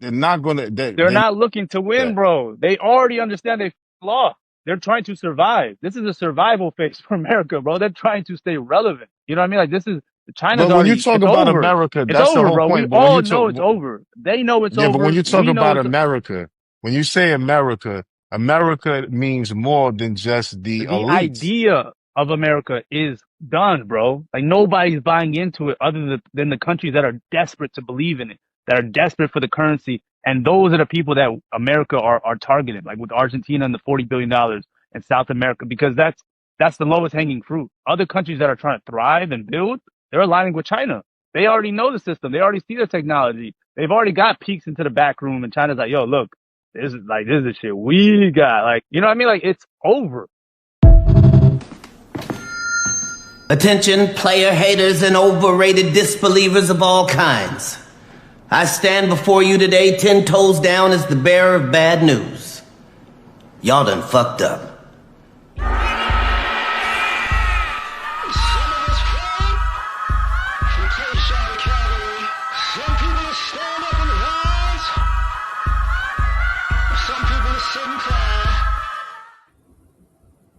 they're not gonna. They're not looking to win, bro. They already understand they lost. They're trying to survive. This is a survival phase for America, bro. They're trying to stay relevant. You know what I mean? Like this is China's But when you already. talk It's about over. America, It's that's the over, whole bro. We point. But when all you know talk, it's over. They know it's yeah, but when over. you talk We know about it's. America, when you say America, America means more than just the The elites. idea of America is done, bro. Like nobody's buying into it other than the countries that are desperate to believe in it, that are desperate for the currency. And those are the people that America are targeting, like with Argentina and the $40 billion in South America, because that's the lowest hanging fruit. Other countries that are trying to thrive and build, they're aligning with China. They already know the system. They already see the technology. They've already got peeks into the back room, and China's like, yo, look, this is the shit we got. Like, you know what I mean? Like, it's over. Attention, player haters and overrated disbelievers of all kinds. I stand before you today 10 toes down as the bearer of bad news. Y'all done fucked up.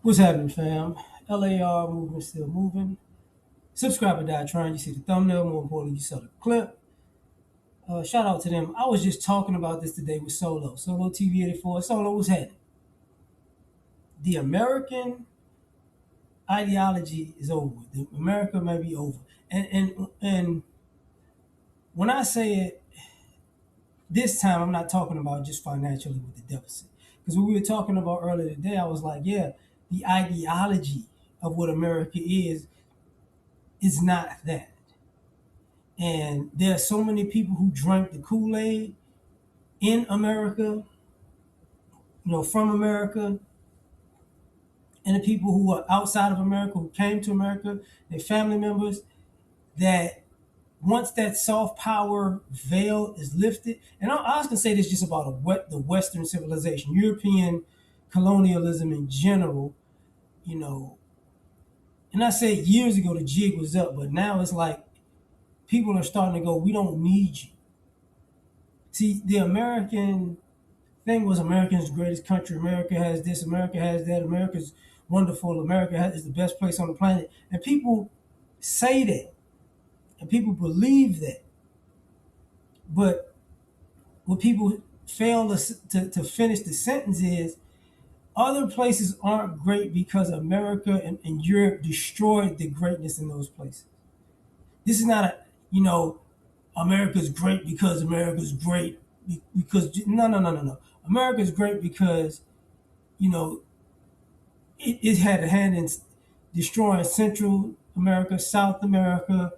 What's happening, fam? L.A.R. movement still moving. Subscriber died trying. You see the thumbnail. More importantly, you saw the clip. Shout out to them. I was just talking about this today with Solo. Solo TV84. Solo, what's happening? The American ideology is over. The America may be over. And when I say it, this time I'm not talking about just financially with the deficit. Because what we were talking about earlier today, I was like, yeah, the ideology of what America is not that. And there are so many people who drank the Kool-Aid in America, from America, and the people who are outside of America, who came to America, their family members, that once that soft power veil is lifted, and I was going to say this just about the Western civilization, European colonialism in general, and I said years ago the jig was up, but now it's like people are starting to go, we don't need you. See, the American thing was America's greatest country. America has this, America has that, America's wonderful, America is the best place on the planet. And people say that, and people believe that. But what people fail to finish the sentence is other places aren't great because America and Europe destroyed the greatness in those places. This is not America's great because America's great because no. America's great because it had a hand in destroying Central America, South America,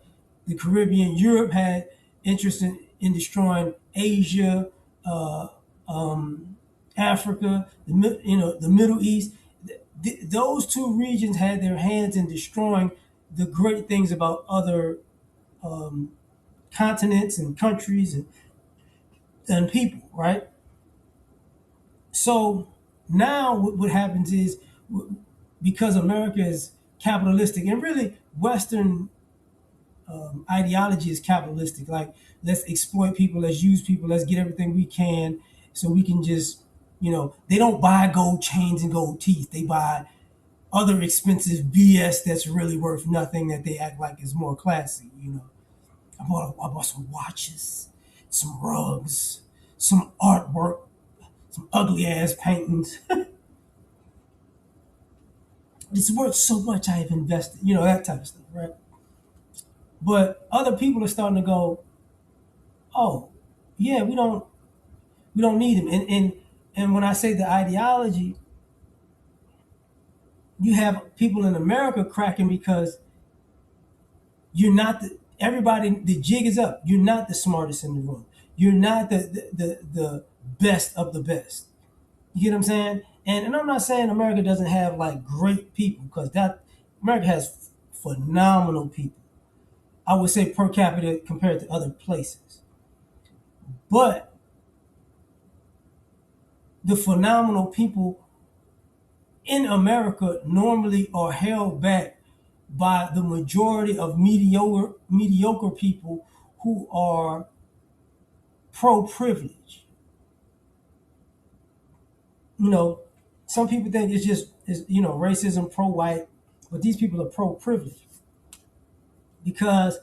the Caribbean. Europe had interest in destroying Asia, uh, Africa, the Middle East. Those two regions had their hands in destroying the great things about other continents and countries and people, right? So now what happens is because America is capitalistic and really Western ideology is capitalistic. Like, let's exploit people, let's use people, let's get everything we can so we can just, they don't buy gold chains and gold teeth. They buy other expensive BS that's really worth nothing that they act like is more classy. I bought some watches, some rugs, some artwork, some ugly ass paintings. It's worth so much I've invested, that type of stuff, right? But other people are starting to go, oh, yeah, we don't need him. And when I say the ideology, you have people in America cracking because you're not the jig is up. You're not the smartest in the room. You're not the best of the best. You get what I'm saying? And I'm not saying America doesn't have like great people, because that America has phenomenal people. I would say per capita compared to other places. But the phenomenal people in America normally are held back by the majority of mediocre people who are pro-privilege. You know, some people think it's just racism pro-white, but these people are pro-privilege because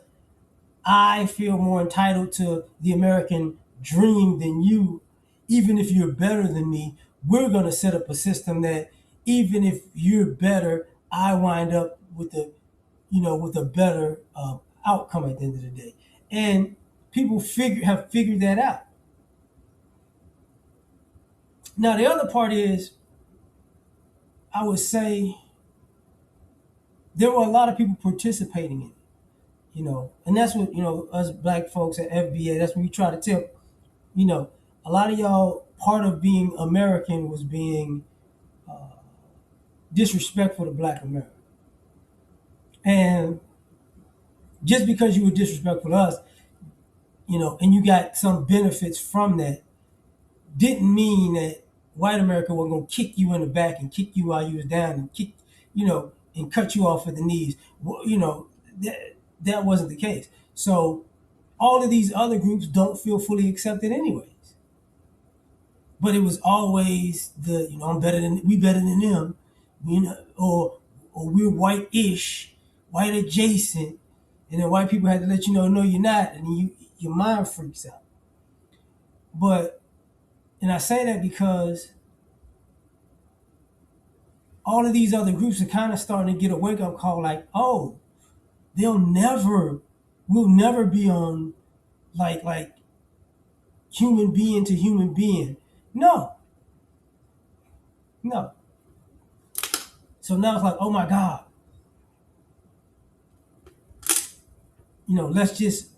I feel more entitled to the American dream than you. Even if you're better than me, we're going to set up a system that even if you're better, I wind up with a better outcome at the end of the day. And people have figured that out. Now the other part is, I would say there were a lot of people participating in it, and that's what us black folks at FBA. That's what we try to tell. You know, a lot of y'all, part of being American was being disrespectful to Black America, and just because you were disrespectful to us, and you got some benefits from that, didn't mean that white America was gonna kick you in the back and kick you while you was down and and cut you off at the knees. Well, that wasn't the case. So all of these other groups don't feel fully accepted anyways. But it was always I'm better than them, or we're white-ish, white adjacent, and then white people had to let you know, no, you're not, and your mind freaks out. But and I say that because all of these other groups are kind of starting to get a wake-up call, like, oh, we'll never be on like human being to human being. No. No. So now it's like, oh my God. Let's just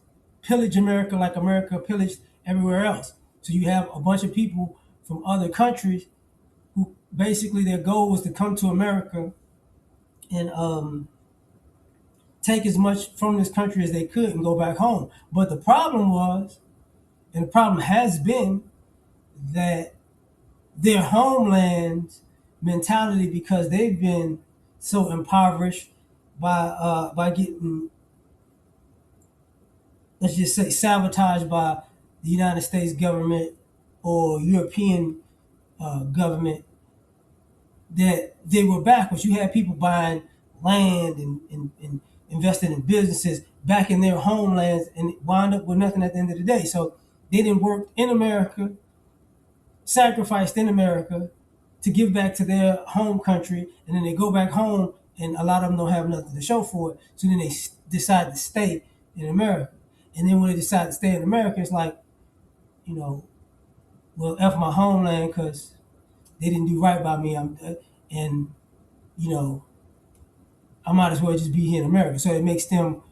pillage America like America pillaged everywhere else. So you have a bunch of people from other countries who basically their goal was to come to America and take as much from this country as they could and go back home. But the problem was, and the problem has been, that their homeland mentality, because they've been so impoverished by getting, let's just say, sabotaged by the United States government or European government, that they were backwards. You had people buying land and investing in businesses back in their homelands and wound up with nothing at the end of the day. So they didn't work in America, sacrificed in America to give back to their home country, and then they go back home and a lot of them don't have nothing to show for it. So then they decide to stay in America. And then when they decide to stay in America, it's like, well, F my homeland because they didn't do right by me. And I might as well just be here in America. So it makes them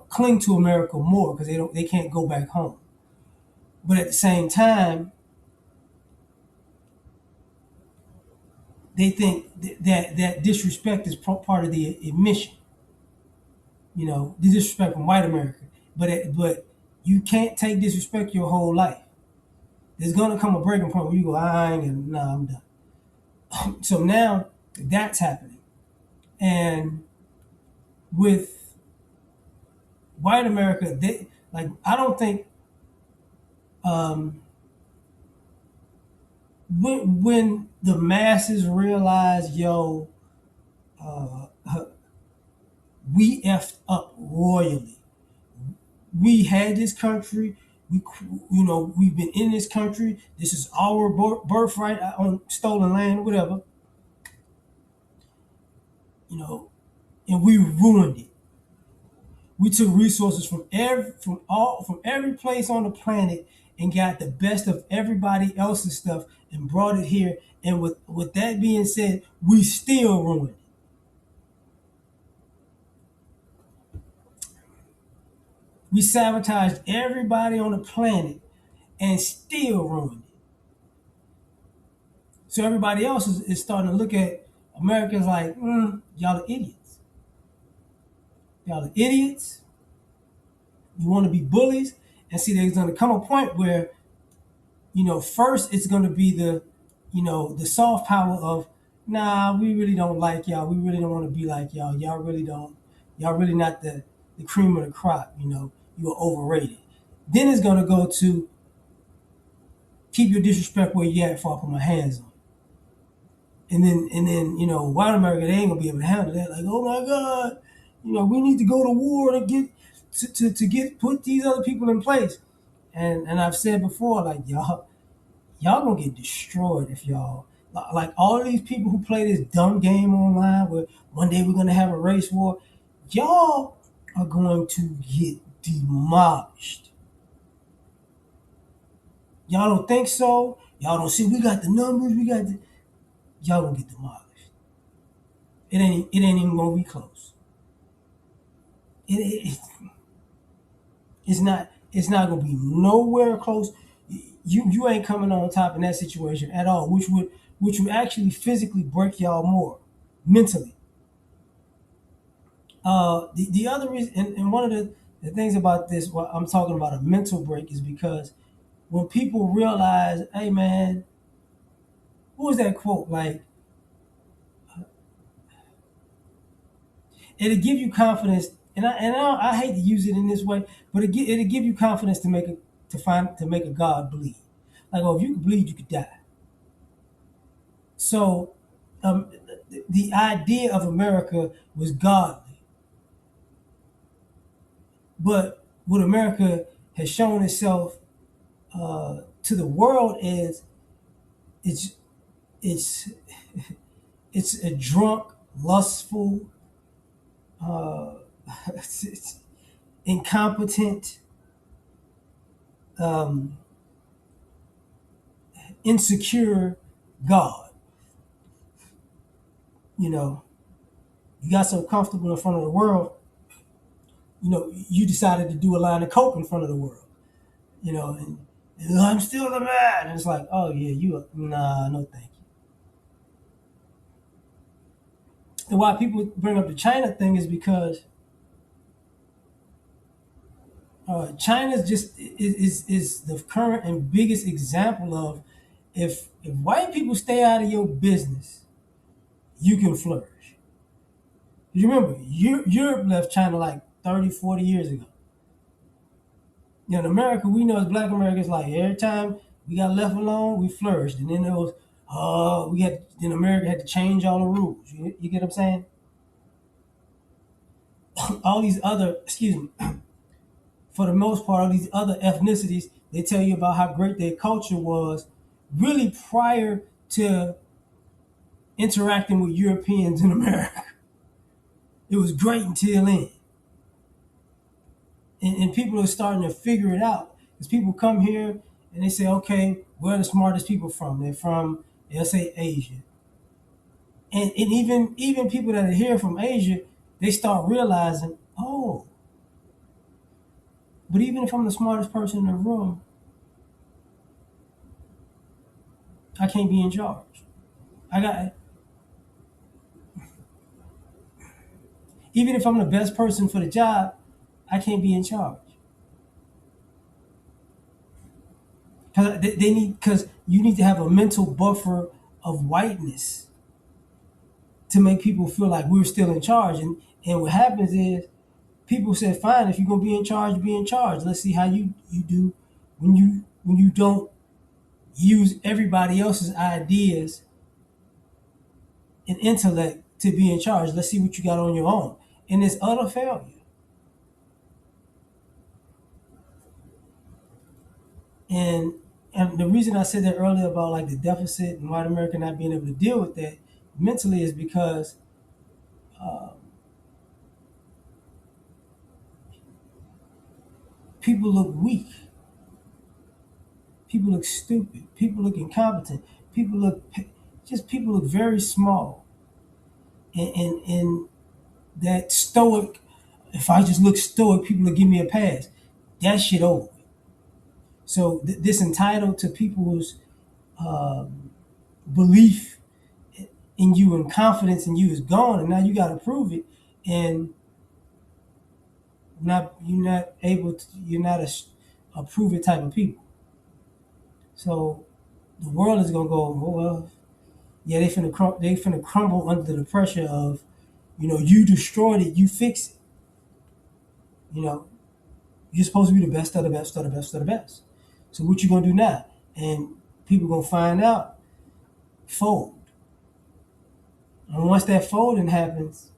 cling to America more because they can't go back home. But at the same time, they think that disrespect is part of the admission. The disrespect from white America. But you can't take disrespect your whole life. There's gonna come a breaking point where you go, I'm done. So now that's happening, and with white America, I don't think when the masses realize, uh, we effed up royally. We had this country. We've been in this country. This is our birthright on stolen land, whatever. And we ruined it. We took resources from every place on the planet and got the best of everybody else's stuff and brought it here. And with that being said, we still ruined it. We sabotaged everybody on the planet and still ruined it. So everybody else is starting to look at Americans like, y'all are idiots. Y'all are idiots. You want to be bullies. And see, there's going to come a point where, first it's going to be the soft power of, nah, we really don't like y'all. We really don't want to be like y'all. Y'all really not the cream of the crop. You're overrated. Then it's going to go to, keep your disrespect where you at before I put my hands on you. And then, white America, they ain't gonna be able to handle that. Like, oh my God, we need to go to war to get to get put these other people in place. And I've said before, like y'all gonna get destroyed if y'all like all of these people who play this dumb game online where one day we're gonna have a race war. Y'all are going to get demolished. Y'all don't think so? Y'all don't see we got the numbers, y'all gonna get demolished. It ain't even gonna be close. It it's not gonna be nowhere close. You ain't coming on top in that situation at all, which would actually physically break y'all more mentally. The other reason, and one of the things about this, what I'm talking about a mental break, is because when people realize, hey man, what was that quote? Like, it'll give you confidence, and I hate to use it in this way, but it'll give you confidence to make a God bleed. Like, oh, if you could bleed, you could die. So, the idea of America was godly, but what America has shown itself to the world is it's it's it's a drunk, lustful, uh, it's incompetent, um, insecure God. You know, you got so comfortable in front of the world. You decided to do a line of coke in front of the world. And I'm still the man. And it's like, oh yeah, nah, no thank you. And why people bring up the China thing is because China's just is the current and biggest example of if white people stay out of your business, you can flourish. You remember, Europe left China like 30, 40 years ago. In America, we know as Black Americans, like every time we got left alone, we flourished, and then there was, then America had to change all the rules. You get what I'm saying? All these other, excuse me, for the most part, all these other ethnicities, they tell you about how great their culture was, really prior to interacting with Europeans in America. It was great until then. And people are starting to figure it out. Because people come here and they say, okay, where are the smartest people from? They're from, let's say, Asia. And even people that are here from Asia, they start realizing, oh, but even if I'm the smartest person in the room, I can't be in charge. I got Even if I'm the best person for the job, I can't be in charge. Because you need to have a mental buffer of whiteness to make people feel like we're still in charge. And what happens is people say, fine, if you're gonna be in charge, be in charge. Let's see how you do when you don't use everybody else's ideas and intellect to be in charge. Let's see what you got on your own. And it's utter failure. And and the reason I said that earlier about like the deficit and white America not being able to deal with that mentally is because uh, people look weak, people look stupid, people look incompetent, people look very small, and that stoic. If I just look stoic, people will give me a pass. That shit over. So this entitled to people's belief in you and confidence in you is gone, and now you got to prove it, and you're not a prove it type of people. So the world is gonna go, oh well, yeah, they finna crumble under the pressure of, you destroyed it, you fix it. You know, you're supposed to be the best of the best of the best of the best. So what you gonna do now? And people gonna find out, fold. And once that folding happens,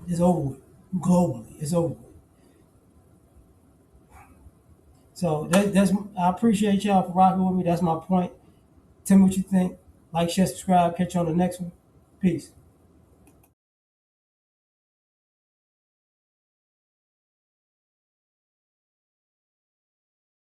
it's over with. Globally, it's over with. So that's I appreciate y'all for rocking with me. That's my point. Tell me what you think. Like, share, subscribe. Catch you on the next one. Peace.